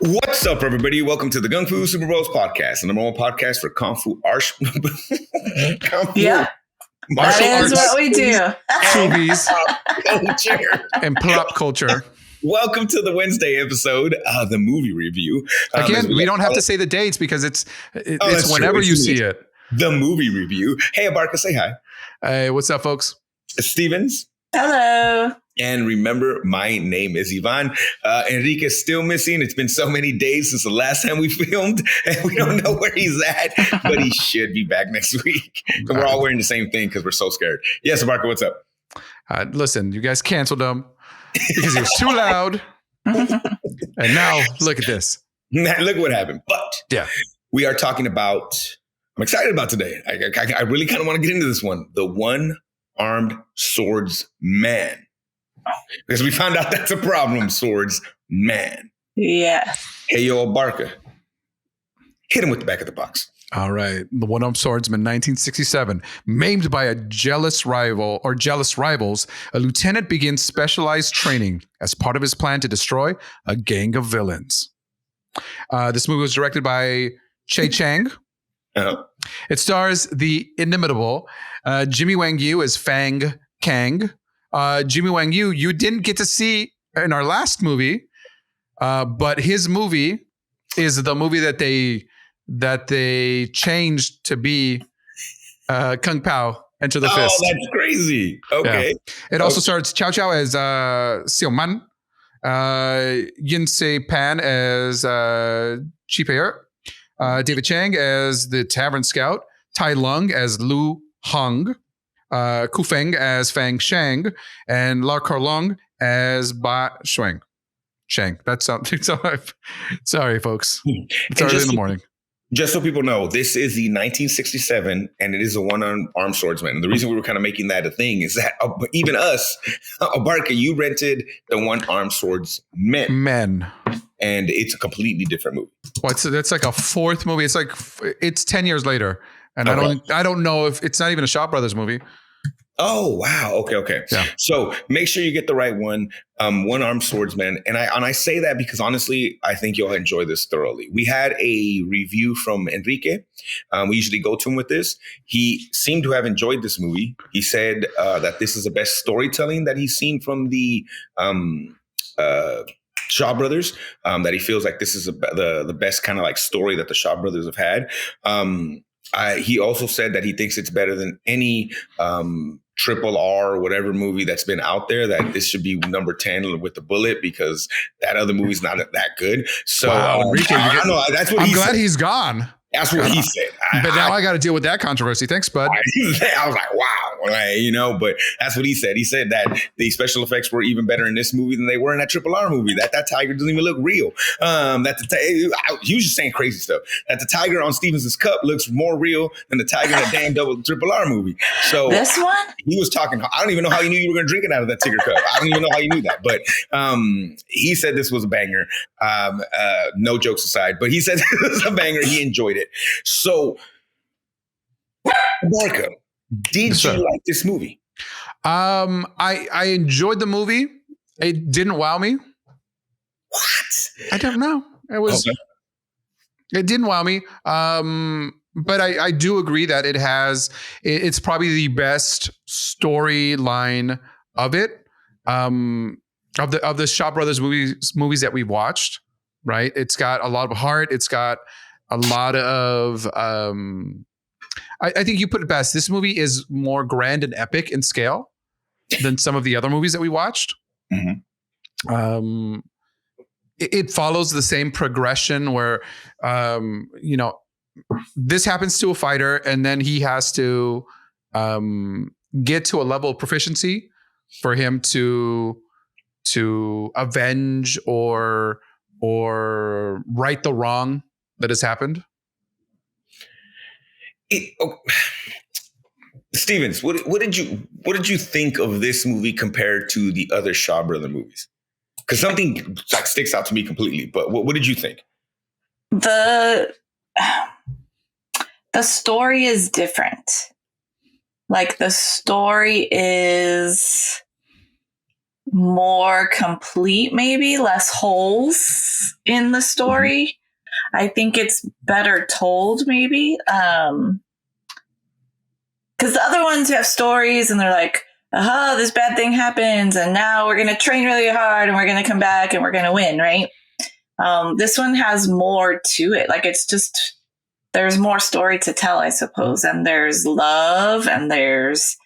What's up, everybody? Welcome to the Gung-Fu Super Bros podcast, the number one podcast for Kung Fu arts. Yep, Martial that is arts, what we do. Movies culture. and pop culture. Welcome to the Wednesday episode of the movie review. Again, we don't have to say the dates because it's that's whenever true. you see it. The movie review. Hey, Abarca, say hi. Hey, what's up, folks? Stevens. Hello. And remember, my name is Ivan. Enrique is still missing. It's been so many days since the last time we filmed, and we don't know where he's at, but he should be back next week. And we're all wearing the same thing because we're so scared. Yes, Abarca, what's up? Listen, you guys canceled him because he was too loud. And now look at this. Look what happened. But yeah, we are talking about, I'm excited about today. I really kind of want to get into this one. The One-Armed Swordsman. Because we found out that's a problem, swordsman. Yeah. Hey, yo, Abarca. Hit him with the back of the box. All right. The One-Armed Swordsman, 1967. Maimed by a jealous rival or jealous rivals, a lieutenant begins specialized training as part of his plan to destroy a gang of villains. This movie was directed by Che Chang. Uh-huh. It stars the inimitable Jimmy Wang Yu as Fang Kang. Jimmy Wang Yu, you didn't get to see in our last movie, but his movie is the movie that they changed to be Kung Pao, Enter the Fist. Oh, that's crazy. Okay. Yeah. It also stars Chow Chow as Xiao Man, Yin Se Pan as Chi Pei, David Chang as the Tavern Scout, Tai Lung as Lu Hong, Ku Feng as Fang Shang, and La Carlong as Ba Shuang. Shang. That's something. Sorry, folks. It's early in the morning. Just so people know, this is the 1967, and it is a one-armed swordsman. And the reason we were kind of making that a thing is that even us, Abarca, you rented the One-Armed Swordsman. Men. And it's a completely different movie. Well, it's like a fourth movie. It's 10 years later. And Okay. I don't know if it's not even a Shaw Brothers movie. Oh, wow. Okay. Yeah. So make sure you get the right one, One-Armed Swordsman. And I say that because honestly, I think you'll enjoy this thoroughly. We had a review from Enrique. We usually go to him with this. He seemed to have enjoyed this movie. He said that this is the best storytelling that he's seen from the Shaw Brothers, that he feels like this is the best kind of like story that the Shaw Brothers have had. He also said that he thinks it's better than any triple R or whatever movie that's been out there, that this should be number 10 with the bullet because that other movie's not that good. So Wow, Enrique, I don't know. That's what I'm he glad said. he's gone. That's what he said. But now I got to deal with that controversy. Thanks, bud. I was like, wow, but that's what he said. He said that the special effects were even better in this movie than they were in that Triple R movie. That tiger doesn't even look real. He was just saying crazy stuff. That the tiger on Stevens' cup looks more real than the tiger in the damn Triple R movie. So This one? he was talking. I don't even know how you knew you were going to drink it out of that tiger cup. I don't even know how you knew that. But he said this was a banger. No jokes aside, but he said it was a banger. He enjoyed it. So, Marco, did you like this movie? I enjoyed the movie. It didn't wow me. What? I don't know. It didn't wow me. But I do agree that it's probably the best storyline of it. Of the Shaw Brothers movies that we've watched, right? It's got a lot of heart. It's got a lot of I think you put it best. This movie is more grand and epic in scale than some of the other movies that we watched. Mm-hmm. It follows the same progression where, this happens to a fighter and then he has to get to a level of proficiency for him to avenge or right the wrong that has happened. Stevens, what did you think of this movie compared to the other Shaw Brother movies? Because something like sticks out to me completely. But what did you think? The story is different. Like the story is more complete, maybe less holes in the story. I think it's better told, maybe. Because the other ones have stories and they're like, aha, this bad thing happens and now we're going to train really hard and we're going to come back and we're going to win, right? This one has more to it. Like, it's just, there's more story to tell, I suppose. And there's love and there's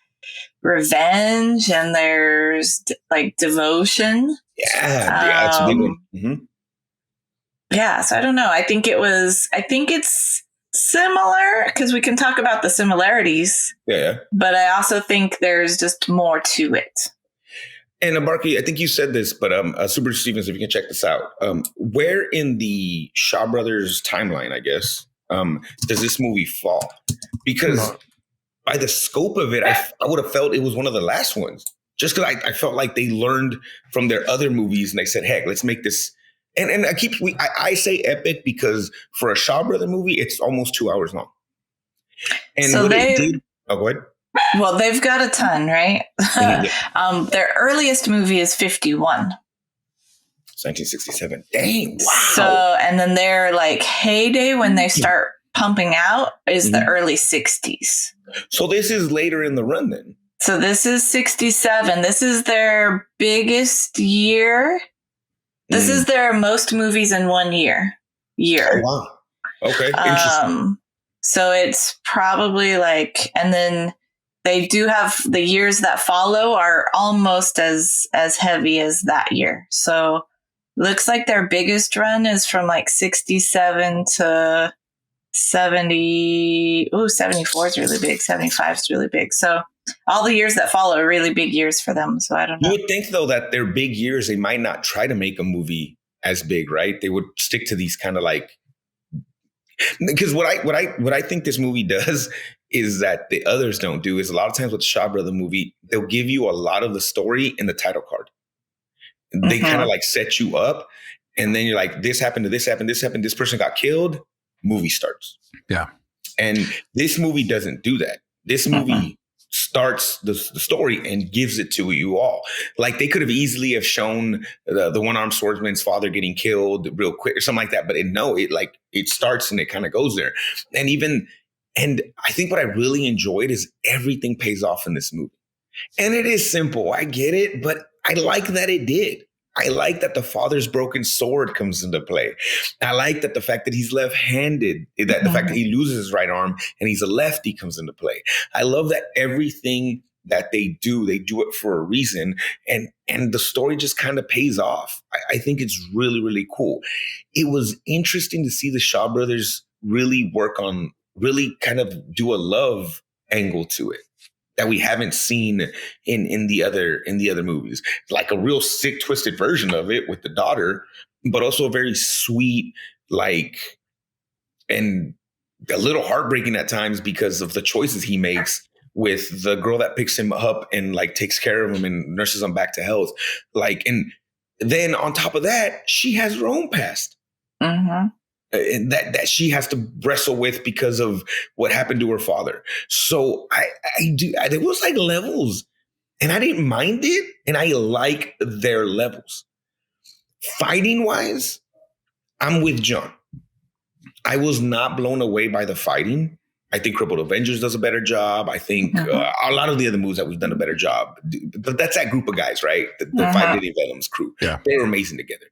revenge and there's like devotion. Yeah, it's a big one. Mm-hmm. Yeah, so I don't know. I think it's similar because we can talk about the similarities. Yeah. But I also think there's just more to it. And Barkley, I think you said this, but Super Stevens, if you can check this out, where in the Shaw Brothers timeline, I guess, does this movie fall? Because by the scope of it, I would have felt it was one of the last ones. Just because I felt like they learned from their other movies and they said, heck, let's make this. And I say epic because for a Shaw Brother movie, it's almost 2 hours long. And so go ahead. Well, they've got a ton, right? Their earliest movie is 51. 1967. Dang, wow. So, and then their like heyday when they start pumping out is the early 60s. So this is later in the run then. So this is 67. This is their biggest year. This is their most movies in 1 year. Oh, wow. Okay. Interesting. So it's probably like, and then they do have the years that follow are almost as heavy as that year. So looks like their biggest run is from like 67 to 70. Ooh, 74 is really big. 75 is really big. So all the years that follow are really big years for them. So I don't know. You would think, though, that their big years, they might not try to make a movie as big, right? They would stick to these kind of like, because what I think this movie does is that the others don't do is a lot of times with the Shaw Brother movie, they'll give you a lot of the story in the title card. They kind of like set you up and then you're like, this happened, this happened, this happened, this person got killed, movie starts. Yeah. And this movie doesn't do that. This movie starts the story and gives it to you all. Like they could have easily have shown the one-armed swordsman's father getting killed real quick or something like that. But it starts and it kind of goes there. And I think what I really enjoyed is everything pays off in this movie. And it is simple. I get it, but I like that it did. I like that the father's broken sword comes into play. I like that the fact that he's left-handed, that the fact that he loses his right arm and he's a lefty comes into play. I love that everything that they do it for a reason. And the story just kind of pays off. I think it's really, really cool. It was interesting to see the Shaw Brothers really really kind of do a love angle to it that we haven't seen in the other movies. Like a real sick, twisted version of it with the daughter, but also a very sweet, like, and a little heartbreaking at times because of the choices he makes with the girl that picks him up and like takes care of him and nurses him back to health. Like, and then on top of that, she has her own past. And that she has to wrestle with because of what happened to her father. So there was like levels and I didn't mind it. And I like their levels. Fighting wise, I'm with John. I was not blown away by the fighting. I think Crippled Avengers does a better job. I think a lot of the other movies that we've done a better job. But that's that group of guys, right? The Five Diddy Venom's crew. Yeah. They were amazing together.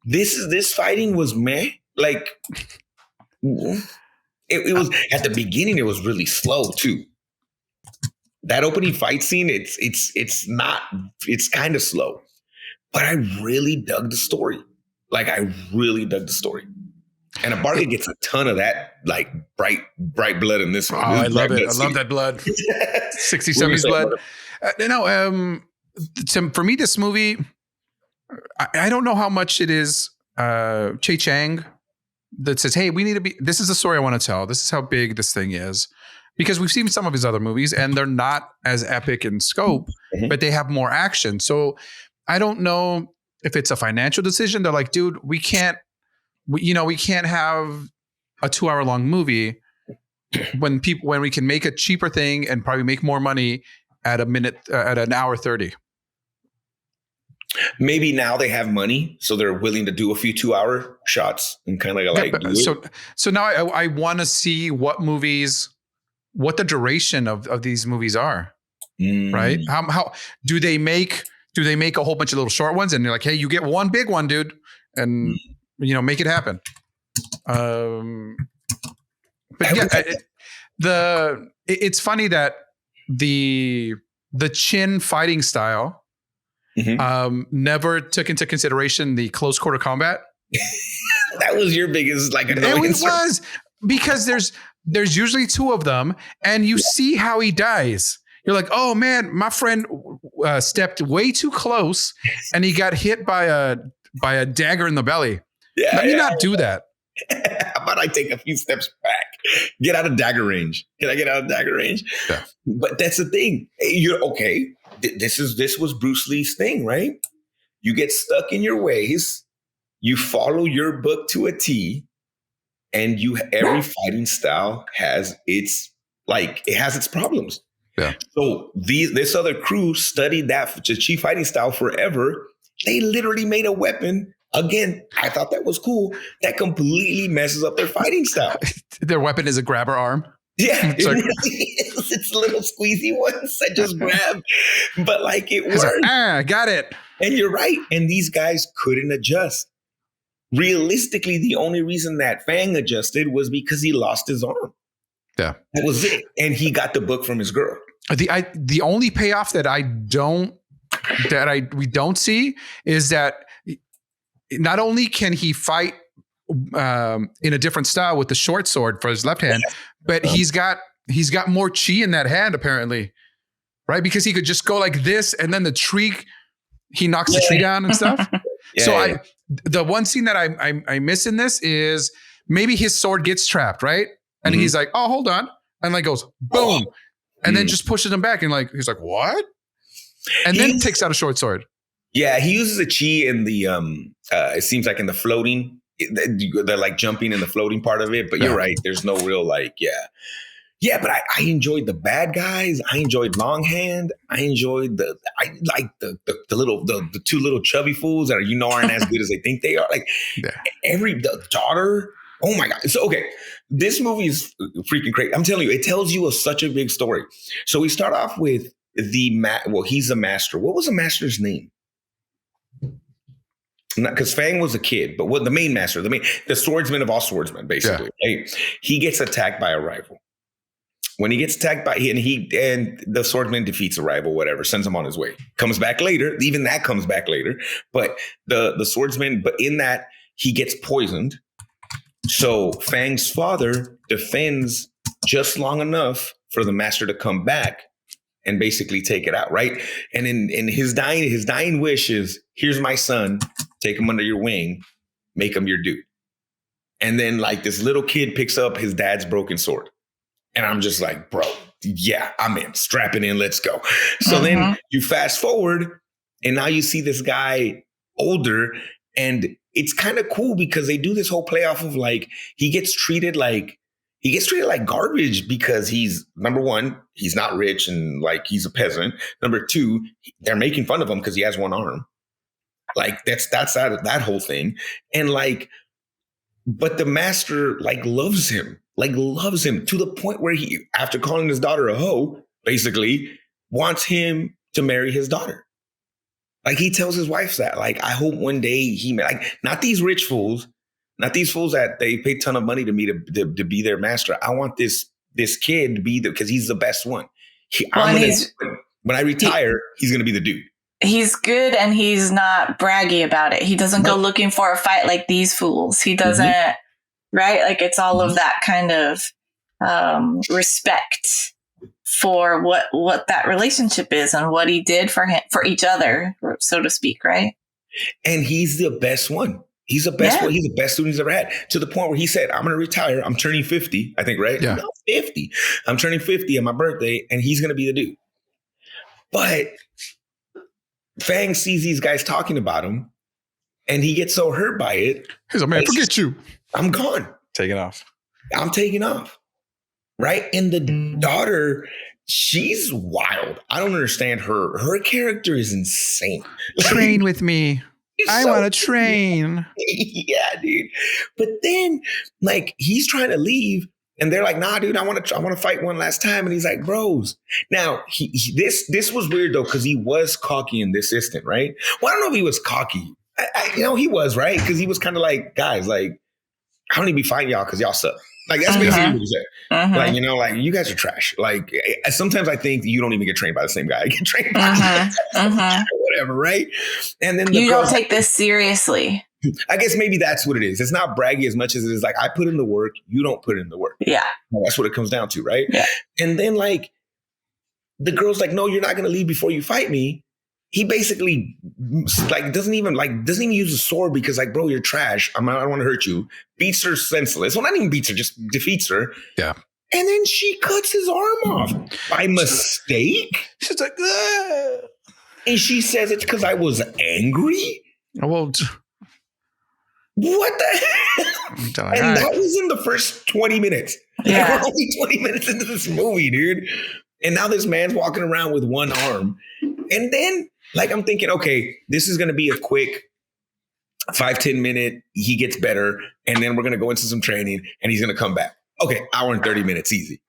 This fighting was meh. Like it was at the beginning, it was really slow too. That opening fight scene, it's kind of slow, but I really dug the story. Like I really dug the story. And Abarca gets a ton of that, like bright blood in this one. I love it. I love that blood. 60s, 70s blood. For me, this movie, I don't know how much it is Che Chang that says, hey, this is the story I want to tell. This is how big this thing is. Because we've seen some of his other movies and they're not as epic in scope, but they have more action. So I don't know if it's a financial decision. They're like, dude, we can't have a 2 hour long movie when we can make a cheaper thing and probably make more money at an hour 30. Maybe now they have money, so they're willing to do a few 2-hour shots and kind of like do it. So now I want to see what the duration of these movies are, right? How do they make a whole bunch of little short ones, and they're like, hey, you get one big one, dude, and make it happen. But yeah, it's funny that the chin fighting style never took into consideration the close quarter combat. That was your biggest annoyance. It was because there's usually two of them, and you see how he dies. You're like, oh man, my friend stepped way too close, and he got hit by a dagger in the belly. Yeah, Let me not do that. How about I take a few steps back? Get out of dagger range. Can I get out of dagger range? Yeah. But that's the thing. You're okay. This was Bruce Lee's thing, right? You get stuck in your ways. You follow your book to a T, and every fighting style has its problems. Yeah. So this other crew studied that Chi fighting style forever. They literally made a weapon. Again, I thought that was cool. That completely messes up their fighting style. Their weapon is a grabber arm. Yeah, it really is. It's little squeezy ones that just grab, but it works. Got it. And you're right. And these guys couldn't adjust. Realistically, the only reason that Fang adjusted was because he lost his arm. Yeah, that was it. And he got the book from his girl. The only payoff that we don't see is that not only can he fight in a different style with the short sword for his left hand, but he's got more chi in that hand apparently, right? Because he could just go like this, and then he knocks the tree down and stuff. The one scene that I miss in this is maybe his sword gets trapped, right? And he's like, oh, hold on, and goes boom, and then just pushes him back, and he's like, what? And then takes out a short sword. Yeah, he uses a chi in the it seems like in the floating. They're jumping in the floating part of it, but you're right. There's no real but I enjoyed the bad guys. I enjoyed Longhand. I enjoyed the two little chubby fools that aren't as good as they think they are. The daughter. Oh my God. So okay, this movie is freaking crazy. I'm telling you, it tells you such a big story. So we start off with he's a master. What was the master's name? Because Fang was a kid, but the main master, the swordsman of all swordsmen, basically. Yeah. Right? He gets attacked by a rival. When he gets attacked by and the swordsman defeats a rival, whatever, sends him on his way. Comes back later. Even that comes back later. But the swordsman, but in that he gets poisoned. So Fang's father defends just long enough for the master to come back and basically take it out, right? And in his dying wish is, here's my son, take him under your wing, make him your dude. And then this little kid picks up his dad's broken sword. And I'm just like, bro, yeah, I'm in, strap it in, let's go. So then you fast forward, and now you see this guy older, and it's kind of cool because they do this whole play off of he gets treated like garbage because he's, number one, he's not rich and he's a peasant. Number two, they're making fun of him because he has one arm. That's that whole thing. And but the master loves him to the point where he, after calling his daughter a hoe, basically wants him to marry his daughter. He tells his wife that, I hope one day not these rich fools, not these fools that they pay a ton of money to me to be their master. I want this kid to be because he's the best one. When I retire, he's going to be the dude. He's good, and he's not braggy about it. He doesn't go looking for a fight like these fools. He doesn't, right? It's all of that kind of respect for what that relationship is and what he did for each other, so to speak, right? And he's the best one. He's the best one. He's the best student he's ever had, to the point where he said, I'm going to retire. I'm turning 50, I think, right? Yeah. No, 50. I'm turning 50 on my birthday, and he's going to be the dude. But Fang sees these guys talking about him, and he gets so hurt by it. He's like, man, forget you. I'm gone. Taking off. I'm taking off. right? And the daughter, she's wild. I don't understand her. Her character is insane. Train with me. I want to train. Yeah, dude. But then, like, he's trying to leave, and they're like, "Nah, dude, I want to fight one last time." And he's like, "Bros." Now, this was weird though, because he was cocky in this instant, right? Well, I don't know if he was cocky. He was, right, because he was kind of like, guys, like, I don't need to be fighting y'all because y'all suck. Like, that's basically what he said. Like, like, you guys are trash. Like, sometimes I think you don't even get trained by the same guy. You get trained by whatever, right? And then you don't take this seriously. I guess maybe that's what it is. It's not braggy as much as it is like, I put in the work, you don't put in the work. Yeah. Well, that's what it comes down to, right? Yeah. And then, like, the girl's like, no, you're not going to leave before you fight me. He basically doesn't even use a sword because, like, bro, you're trash. I don't want to hurt you. Beats her senseless. Well, not even beats her, just defeats her. Yeah. And then she cuts his arm off by mistake. She's like, ugh. And she says it's because I was angry. Well, what the hell? And that was in the first 20 minutes. Yeah. Like, we're only 20 minutes into this movie, dude. And now this man's walking around with one arm. And then, like, I'm thinking, okay, this is going to be a quick 5-10 minute. He gets better. And then we're going to go into some training and he's going to come back. Okay, hour and 30 minutes, easy.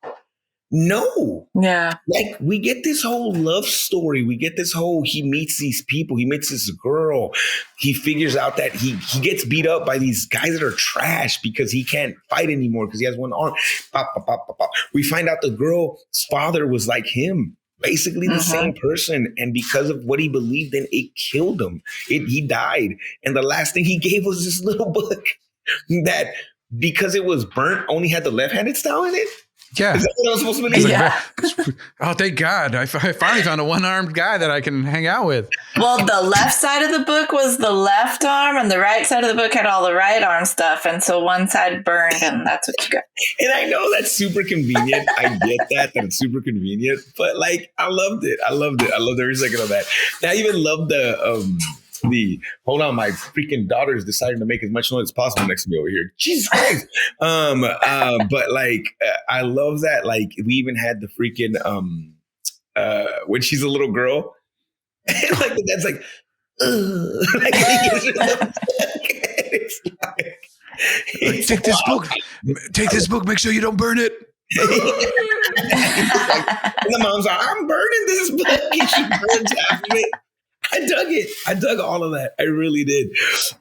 No. Yeah. Like, we get this whole love story. We get this whole, he meets these people. He meets this girl. He figures out that he gets beat up by these guys that are trash because he can't fight anymore because he has one arm. Pop, pop, pop, pop, pop. We find out the girl's father was like him. Basically the same person. And because of what he believed in, it killed him. He died. And the last thing he gave was this little book that, because it was burnt, only had the left-handed style in it. Yeah. Is that what I was supposed to believe? Yeah. Oh, thank God. I finally found a one-armed guy that I can hang out with. Well, the left side of the book was the left arm and the right side of the book had all the right arm stuff. And so one side burned and that's what you got. And I know that's super convenient. I get that it's super convenient. But, like, I loved it. I loved every second of that. And I even loved hold on, my freaking daughter's deciding to make as much noise as possible next to me over here. Jesus Christ. But, like, I love that. Like, we even had the freaking when she's a little girl, and, like, the dad's like, like, he gives her the book. It's Take this book. Take this book. Make sure you don't burn it. And the mom's like, I'm burning this book, and she burns half of it. I dug it. I dug all of that. I really did.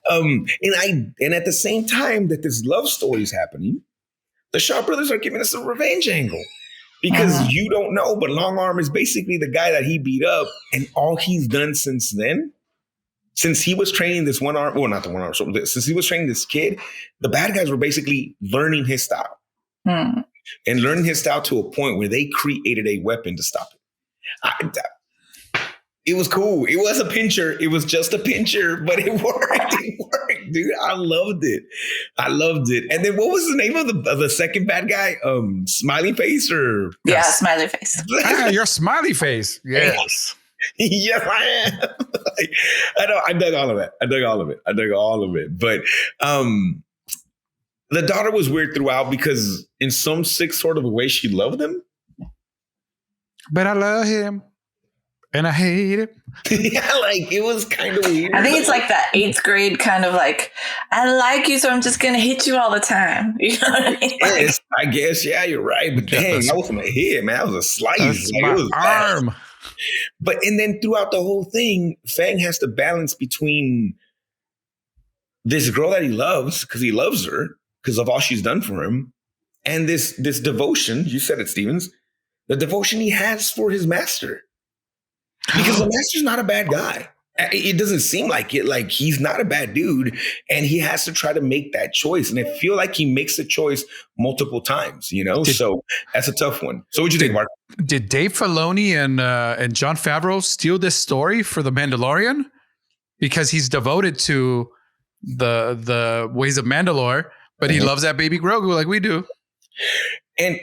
And at the same time that this love story is happening, the Shaw brothers are giving us a revenge angle. Because you don't know, but Long Arm is basically the guy that he beat up. And all he's done since then, since he was training this one arm, well, not the one arm, since he was training this kid, the bad guys were basically learning his style. And learning his style to a point where they created a weapon to stop it. It was cool. It was a pincher. It was just a pincher, but it worked. It worked, dude. I loved it. And then what was the name of the second bad guy? Smiley Face or? Yeah, Smiley Face. Your Smiley Face. Yes. Yes, I am. I know. I dug all of that. I dug all of it. But the daughter was weird throughout because in some sick sort of a way, she loved him. But I love him. And I hate it. Yeah, like, it was kind of weird. I think it's like that 8th grade kind of like, I like you, so I'm just going to hit you all the time. You know what I mean? Yes, I guess, yeah, you're right. But dang, that wasn't a hit, man. That was a slice. Like, it was arm. bad. But, and then throughout the whole thing, Fang has to balance between this girl that he loves, because he loves her, because of all she's done for him, and this devotion, you said it, Stevens, the devotion he has for his master. Because the master's not a bad guy. It doesn't seem like it. Like, he's not a bad dude, and he has to try to make that choice. And I feel like he makes the choice multiple times, you know? So that's a tough one. So what'd you think, Mark? Did Dave Filoni and Jon Favreau steal this story for The Mandalorian? Because he's devoted to the ways of Mandalore, but he loves that baby Grogu like we do. And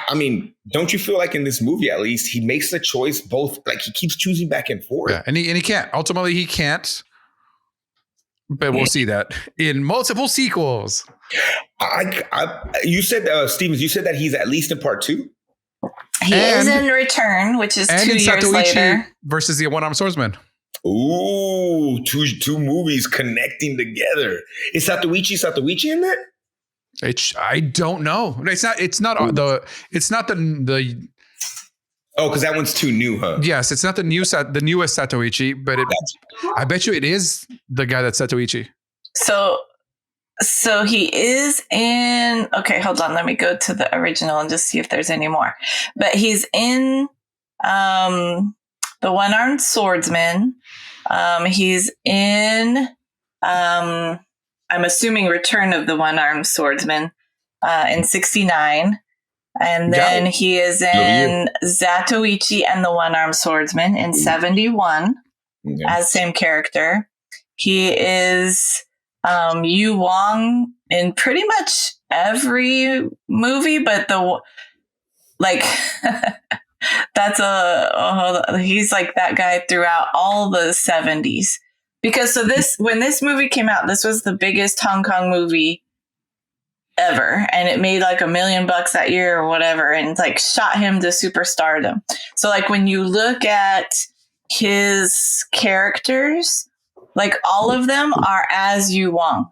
I mean, don't you feel like in this movie, at least, he makes the choice both, like, he keeps choosing back and forth. Yeah, and he can't. Ultimately, he can't. but we'll see that in multiple sequels. You said, Stevens, you said that he's at least in part 2. He is in Return, which is 2 years Satoichi later. versus the One-Armed Swordsman. Ooh, two movies connecting together. Is Satoichi in that? I don't know. It's not the. Oh, because that one's too new, huh? Yes, it's not the newest Satoichi, but I bet you it is the guy that's Satoichi. So he is in. Okay, hold on. Let me go to the original and just see if there's any more. But he's in the One-Armed Swordsman. He's in. I'm assuming Return of the One-Armed Swordsman in '69. And then he is in Zatoichi and the One-Armed Swordsman in 71 as same character. He is Yu Wang in pretty much every movie, but he's like that guy throughout all the 70s. Because when this movie came out, this was the biggest Hong Kong movie ever, and it made like $1 million that year or whatever, and like shot him to superstardom. So like when you look at his characters, like all of them are as Yu Wang.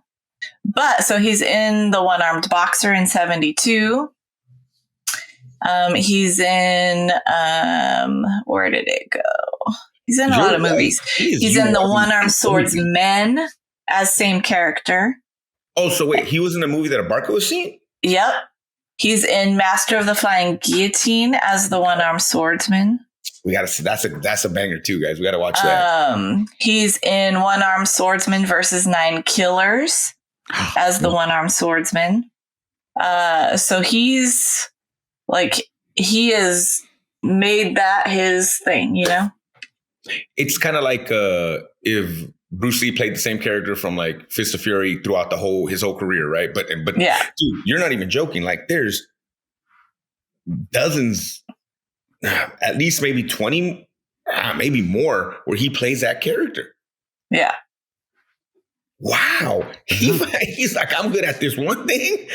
But so he's in the One-Armed Boxer in 72. He's in where did it go? He's in a lot of movies. He's in the One-Armed Swordsman as same character. Oh, so wait, he was in a movie that Abarca was seeing? Yep. He's in Master of the Flying Guillotine as the One-Armed Swordsman. We gotta see. That's a banger too, guys. We gotta watch that. He's in One-Armed Swordsman versus 9 Killers as the One-Armed Swordsman. So he's like, he has made that his thing, you know? It's kind of like if Bruce Lee played the same character from like Fist of Fury throughout his whole career, right? But yeah, dude, you're not even joking. Like there's dozens, at least maybe 20, maybe more, where he plays that character. Yeah. Wow. He's like, I'm good at this one thing.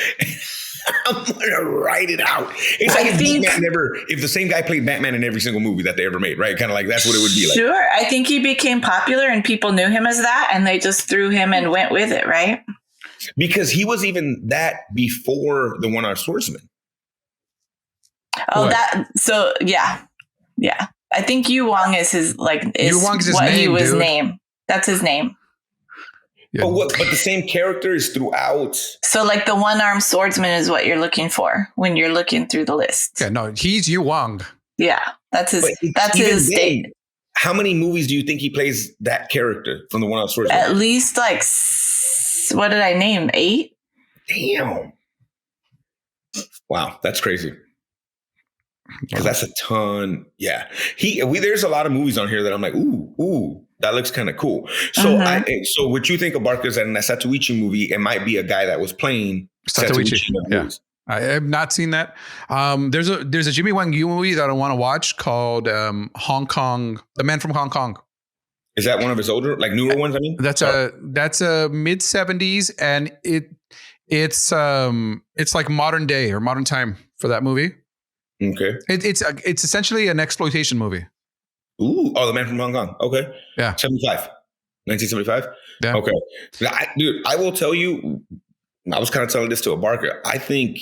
I'm gonna write it out. It's like if the same guy played Batman in every single movie that they ever made, right? Kind of like that's what it would be like. Sure. I think he became popular and people knew him as that, and they just threw him and went with it, right? Because he was even that before the One-Armed Swordsman. Oh, yeah. I think Yu Wang is his what he was named. That's his name. Yeah. But the same character is throughout. So like the One-Armed Swordsman is what you're looking for when you're looking through the list. Yeah, no, he's Yu Wang. Yeah, that's his state. How many movies do you think he plays that character from the One-Armed Swordsman? At least like, what did I name? 8? Damn. Wow, that's crazy. Because that's a ton. Yeah. There's a lot of movies on here that I'm like, ooh, that looks kind of cool. So so what you think of Barker's in that Satoichi movie, it might be a guy that was playing Satoichi. Yeah. I have not seen that. There's a Jimmy Wang Yu movie that I want to watch called Hong Kong, The Man from Hong Kong. Is that one of his older, like newer ones? I mean, that's a mid 70s, and it's like modern day or modern time for that movie. Okay. It's essentially an exploitation movie. Ooh, The Man from Hong Kong. Okay. Yeah. 1975. Yeah. Okay. Dude, I will tell you, I was kind of telling this to Barker. I think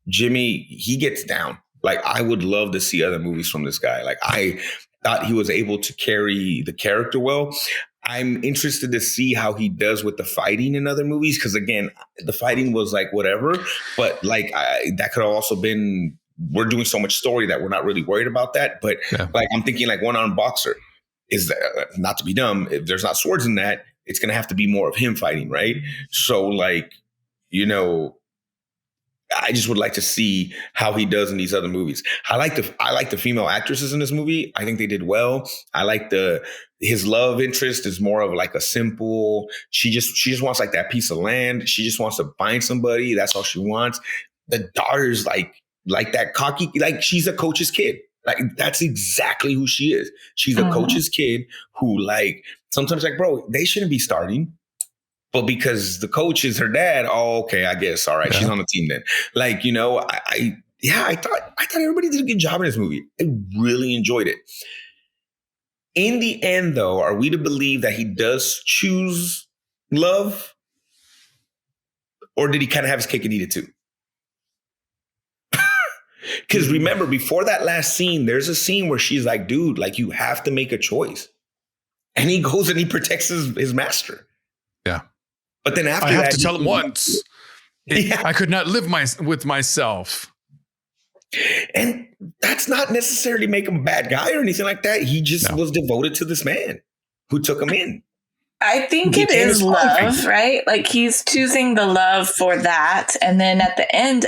Jimmy, he gets down. Like, I would love to see other movies from this guy. Like, I thought he was able to carry the character well. I'm interested to see how he does with the fighting in other movies. Because again, the fighting was like whatever, but like that could have also been, we're doing so much story that we're not really worried about that. But like, I'm thinking like One-Armed Boxer is not to be dumb. If there's not swords in that, it's going to have to be more of him fighting. Right. So like, you know, I just would like to see how he does in these other movies. I like the female actresses in this movie. I think they did well. I like his love interest is more of like a simple, she just wants like that piece of land. She just wants to find somebody. That's all she wants. The daughter's like that cocky, like she's a coach's kid. Like that's exactly who she is. She's a coach's kid who like, sometimes like, bro, they shouldn't be starting. but because the coach is her dad, oh, okay, I guess. All right, she's on the team then. Like, I thought everybody did a good job in this movie. I really enjoyed it. In the end, though, are we to believe that he does choose love? Or did he kind of have his cake and eat it too? Because remember, before that last scene, there's a scene where she's like, dude, like, you have to make a choice. And he goes and he protects his master. Yeah. But then after I have that, to tell him once. I could not live with myself. And that's not necessarily make him a bad guy or anything like that. He just was devoted to this man who took him in. I think it is love, right? Like he's choosing the love for that. And then at the end,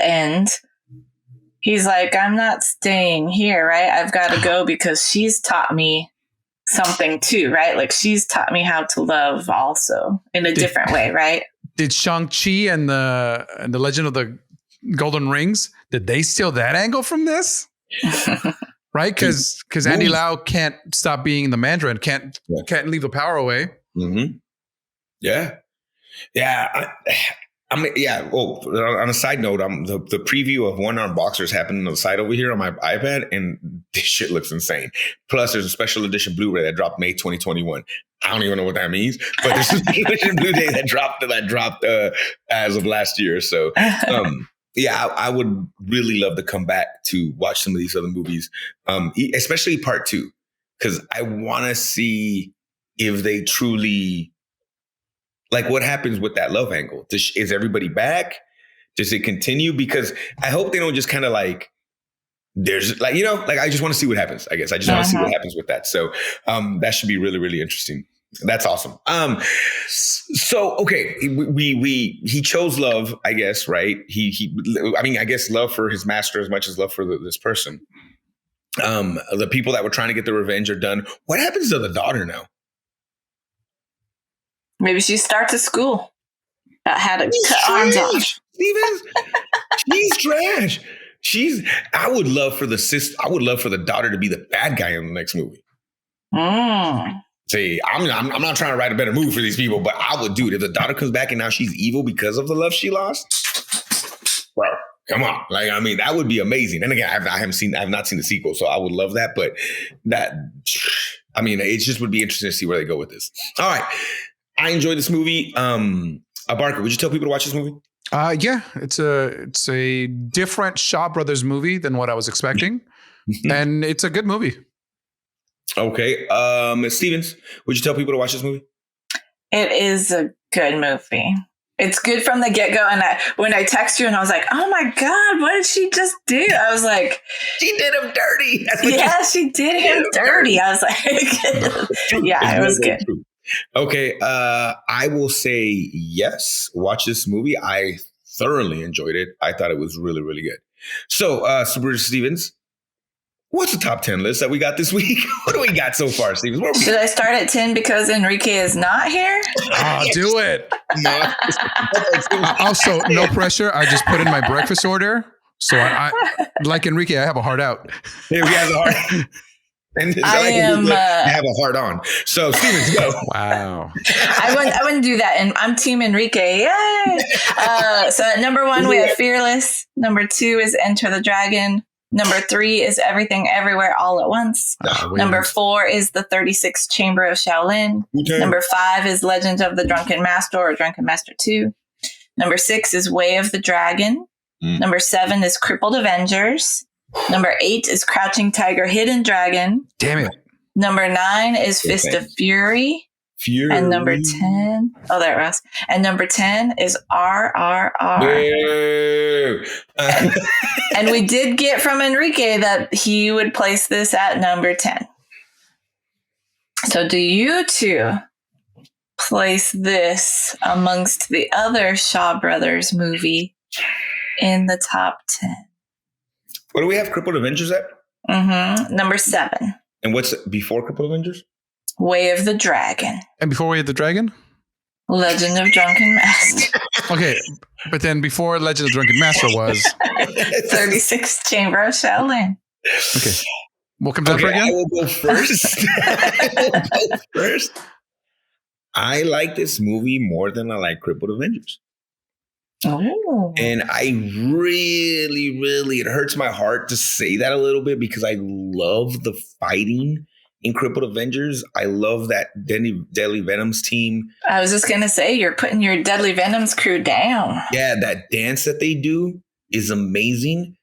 he's like, I'm not staying here, right? I've got to go because she's taught me something too, right? Like she's taught me how to love also in a different way, right? Did Shang-Chi and the Legend of the Golden Rings, did they steal that angle from this? Right? Because Andy Lau can't stop being the Mandarin, can't leave the power away. Mm-hmm. Yeah. Well, on a side note, the preview of One-Armed Boxers happened on the side over here on my iPad, and this shit looks insane. Plus, there's a special edition Blu-ray that dropped May 2021. I don't even know what that means, but there's a special edition Blu-ray that dropped as of last year. So, I would really love to come back to watch some of these other movies, especially part 2, because I want to see if they truly. Like, what happens with that love angle? Is everybody back? Does it continue? Because I hope they don't just kind of like, there's like, I just want to see what happens, I guess. I just want to see what happens with that. So that should be really, really interesting. That's awesome. So, okay, he chose love, I guess, right? I guess love for his master as much as love for this person. The people that were trying to get the revenge are done. What happens to the daughter now? Maybe she starts at school. Had to cut arms off. She's trash. I would love for the daughter to be the bad guy in the next movie. See, I'm not trying to write a better movie for these people, but I would do it if the daughter comes back and now she's evil because of the love she lost. Bro, come on. Like, I mean, that would be amazing. And again, I have not seen the sequel, so I would love that. But it just would be interesting to see where they go with this. All right. I enjoyed this movie. Barker, would you tell people to watch this movie? Yeah, it's a different Shaw Brothers movie than what I was expecting, and it's a good movie. Okay, Ms. Stevens, would you tell people to watch this movie? It is a good movie. It's good from the get go. And when I text you and I was like, "Oh my God, what did she just do?" I was like, "She did him dirty." She did him dirty. I was like, "Yeah, it was good." True. Okay, I will say yes. Watch this movie. I thoroughly enjoyed it. I thought it was really, really good. So, Super Stevens, what's the top 10 list that we got this week? What do we got so far, Stevens? Should I start at 10 because Enrique is not here? Do it. No. Also, no pressure. I just put in my breakfast order. So I like Enrique, I have a heart out. Yeah, he has a heart. And I have a heart on. So, Stevens, go. Wow. I wouldn't do that. And I'm Team Enrique. Yay! So at number 1, we have Fearless. Number 2 is Enter the Dragon. Number 3 is Everything Everywhere All at Once. Number 4 is The 36th Chamber of Shaolin. Okay. Number 5 is Legend of the Drunken Master or Drunken Master 2. Number 6 is Way of the Dragon. Number 7 is Crippled Avengers. Number 8 is Crouching Tiger, Hidden Dragon. Damn it. Number 9 is Fist of Fury. And number 10. Oh, there it was. And number 10 is RRR. And we did get from Enrique that he would place this at number 10. So do you two place this amongst the other Shaw Brothers movie in the top 10? What do we have Crippled Avengers at? Number 7. And what's before Crippled Avengers? Way of the Dragon. And before Way of the Dragon? Legend of Drunken Master. Okay, but then before Legend of Drunken Master was 36th Chamber of Shaolin. Okay. What comes after again? I will go first. I like this movie more than I like Crippled Avengers. Oh. And I really, really, it hurts my heart to say that a little bit because I love the fighting in Crippled Avengers. I love that Deadly Venoms team. I was just going to say, you're putting your Deadly Venoms crew down. Yeah, that dance that they do is amazing.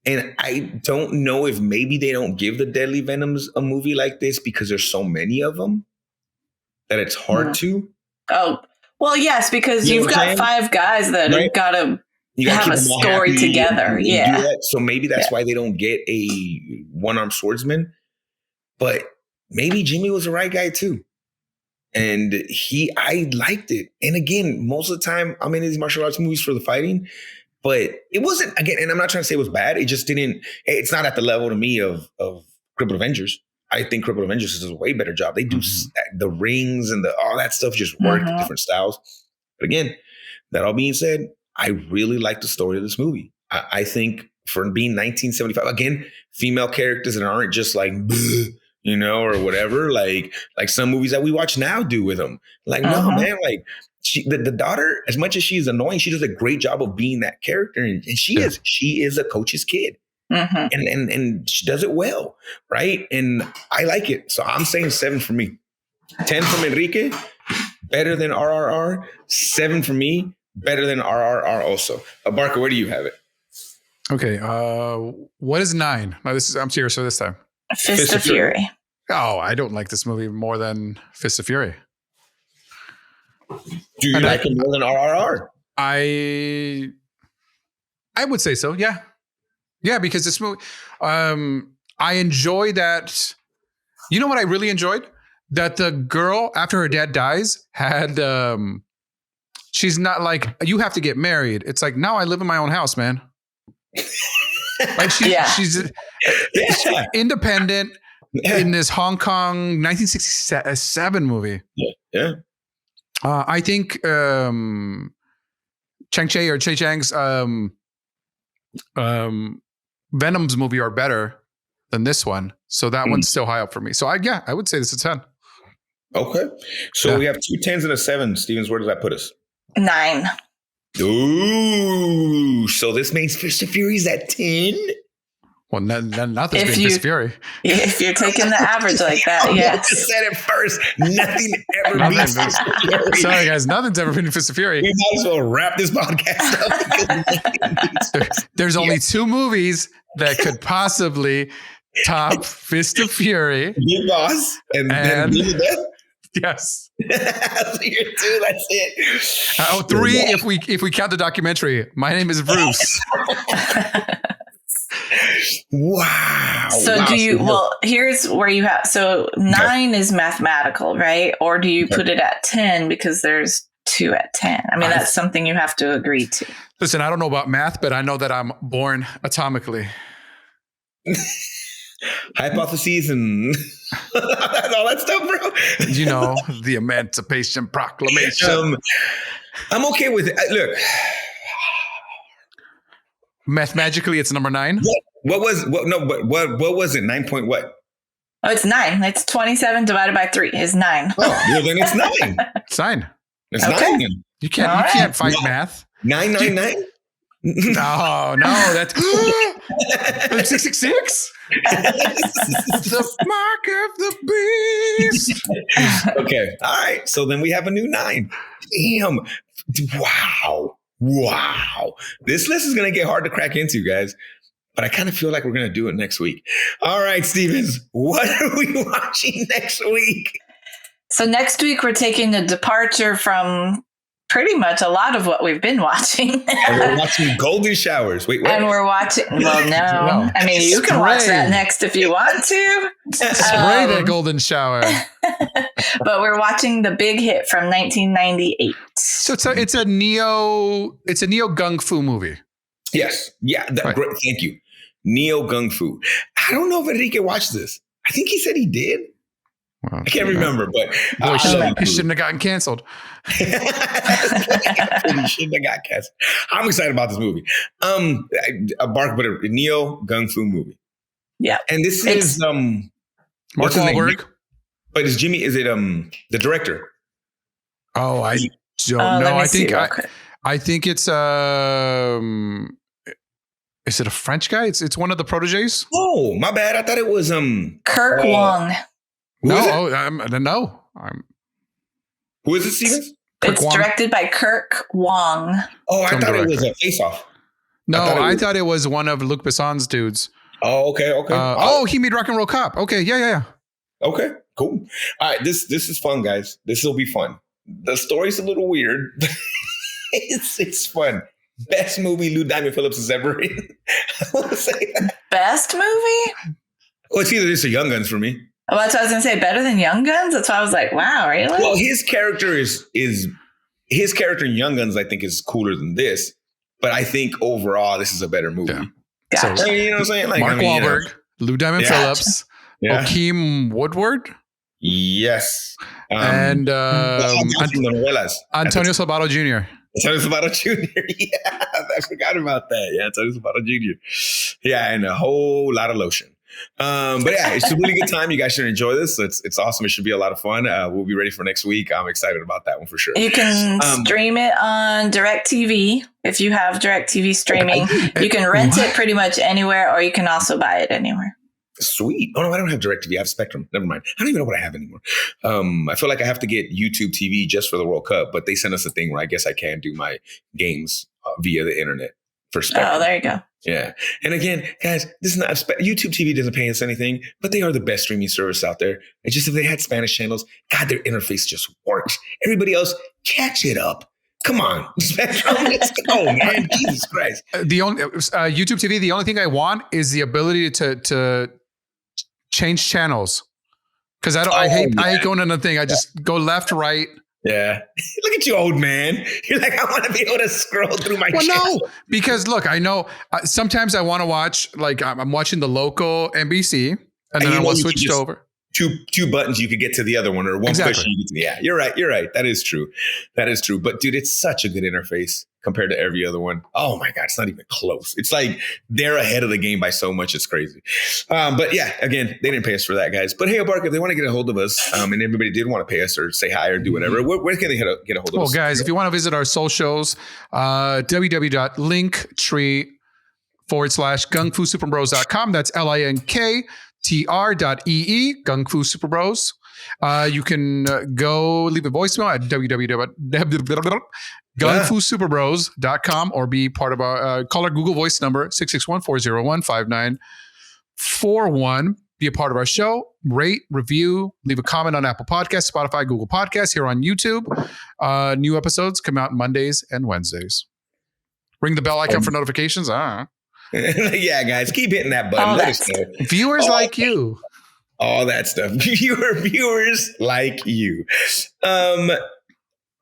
And I don't know if maybe they don't give the Deadly Venoms a movie like this because there's so many of them that it's hard to. Oh, well, yes, because you've got 5 guys that have got to have a story together. Yeah. So maybe that's why they don't get a One-Armed Swordsman. But maybe Jimmy was the right guy too. And I liked it. And again, most of the time I'm in these martial arts movies for the fighting, but it wasn't, again, and I'm not trying to say it was bad. It just it's not at the level to me of Crippled Avengers. I think Crippled Avengers does a way better job. They do the rings and all that stuff just work in different styles. But again, that all being said, I really like the story of this movie. I think for being 1975, again, female characters that aren't just like, or whatever, like some movies that we watch now do with them. Like, no, man, like the daughter, as much as she's annoying, she does a great job of being that character. And she is a coach's kid. And she does it well, right? And I like it. So I'm saying 7 for me. 10 from Enrique, better than RRR. 7 for me, better than RRR also. Barker, where do you have it? Okay, what is 9? Now I'm serious for this time. Fist of Fury. Oh, I don't like this movie more than Fist of Fury. Do you like it more than RRR? I would say so, yeah. Yeah, because this movie, I enjoy that. You know what I really enjoyed? That the girl, after her dad dies, had, she's not like, you have to get married. It's like, now I live in my own house, man. Like she's independent in this Hong Kong 1967 movie. Yeah. I think Chang Chang's Venom's movie are better than this one. So that one's still high up for me. So I would say this is 10. Okay. So we have 2 10s and a 7. Stevens, where does that put us? 9. Ooh. So this means Fist of Fury's at 10? Well, nothing's been Fist of Fury. If you're taking the average like that, yeah. I just said it first. Nothing ever beats Fist of Fury. Sorry, guys. Nothing's ever been Fist of Fury. We might as well wrap this podcast up. There's only 2 movies that could possibly top Fist of Fury. Big Boss and then Beat Death. Yes. So you're 2. That's it. 3 if we count the documentary. My Name is Bruce. Wow. So do you, here's where you have, so 9 is mathematical, right? Or do you put it at 10 because there's 2 at 10? I mean, that's something you have to agree to. Listen, I don't know about math, but I know that I'm born atomically. Hypotheses and all that stuff, bro. You know, the Emancipation Proclamation. I'm okay with it. Look. Magically, it's number 9. What was it? 9 point what? Oh, it's 9. It's 27 divided by 3 is 9. Oh, well then it's 9. It's 9. It's 9. You can't fight math. 999? No, that's 666. The mark of the beast. Okay. All right. So then we have a new 9. Damn. Wow. This list is going to get hard to crack into, guys. But I kind of feel like we're going to do it next week. All right, Stevens, what are we watching next week? So next week, we're taking a departure from pretty much a lot of what we've been watching. And we're watching Golden Showers. Wait, what? And we're watching, no. I mean, you can watch that next if you want to. Spray that golden shower. But we're watching The Big Hit from 1998. So it's a neo Gung-Fu movie. Yes. Yeah. Great. Thank you. Neo Gung-Fu. I don't know if Enrique watched this. I think he said he did. Well, I can't remember, but he shouldn't have gotten canceled. He shouldn't have got canceled. I'm excited about this movie. A Neo Gung-Fu movie. Yeah. And this is Mark Wahlberg. But is it the director? Oh, I don't know. I think it's is it a French guy? It's one of the proteges. Oh, my bad. I thought it was Kirk Wong. No, no. Who is it, Steven? It's directed by Kirk Wong. Oh, I thought it was a Face Off. No, I thought it was one of Luc Besson's dudes. Oh, okay. He made Rock and Roll Cop. Okay, yeah. Okay, cool. All right, this is fun, guys. This will be fun. The story's a little weird. it's fun. Best movie Lou Diamond Phillips has ever written. I want to say that. Best movie? Well, it's either this or Young Guns for me. Well, that's what I was gonna say. Better than Young Guns. That's why I was like, wow, really? Well, his character is his character in Young Guns. I think is cooler than this, but I think overall this is a better movie. Yeah. Gotcha. So, you know what I'm saying? Like, Mark Wahlberg, Lou Diamond Phillips, Joaquin Woodward. Yes, and Antonio Sabato Jr. Antonio Sabato Jr. Yeah, I forgot about that. Yeah, Antonio Sabato Jr. Yeah, and a whole lot of lotion. But yeah, it's a really good time. You guys should enjoy this. It's awesome. It should be a lot of fun. We'll be ready for next week. I'm excited about that one for sure. You can stream it on DirecTV if you have DirecTV streaming. You can rent it pretty much anywhere, or you can also buy it anywhere. Sweet. Oh no, I don't have DirecTV. I have Spectrum. Never mind. I don't even know what I have anymore. I feel like I have to get YouTube TV just for the World Cup, but they sent us a thing where I guess I can do my games via the internet for Spectrum. Oh, there you go. Yeah. And again, guys, this is not YouTube TV doesn't pay us anything, but they are the best streaming service out there. It's just if they had Spanish channels, God, their interface just works. Everybody else, catch it up. Come on, Spectrum, let's go, man. Jesus Christ. The only YouTube TV, the only thing I want is the ability to change channels. Because I hate going on the thing. I just go left, right. Yeah. Look at you, old man. You're like, I want to be able to scroll through my channel. No, because look, I know sometimes I want to watch, like I'm watching the local NBC and then I want to switch over. Two buttons, you could get to the other one, or one push. Yeah, you're right. That is true. But dude, it's such a good interface compared to every other one. Oh my God, it's not even close. It's like they're ahead of the game by so much. It's crazy. But yeah, again, they didn't pay us for that, guys. But hey, Bark, if they want to get a hold of us, and everybody did want to pay us or say hi or do whatever, where can they get a hold of us? Well, guys, if you want to visit our socials, www.linktree.com/GungFuSuperBros.com. That's LINKTR.ee, Gung-Fu Super Bros. You can go leave a voicemail at www.gungfusuperbros.com or be part of our call our Google Voice number 661-401-5941. Be a part of our show. Rate, review, leave a comment on Apple Podcasts, Spotify, Google Podcasts, here on YouTube. New episodes come out Mondays and Wednesdays. Ring the bell icon for notifications. Yeah, guys, keep hitting that button. Let us know. Viewers like you. All that stuff. Viewers like you.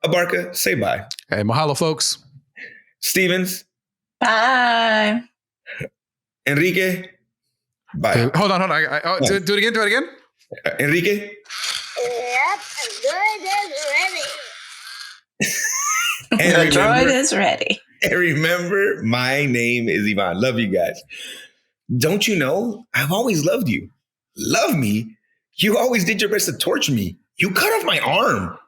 Abarca, say bye. Hey, mahalo, folks. Stevens. Bye. Enrique. Bye. Okay, hold on. Do it again. Enrique. Yep, the droid is ready. The droid is ready. And remember, my name is Ivan. Love you guys. Don't you know? I've always loved you. Love me? You always did your best to torture me. You cut off my arm.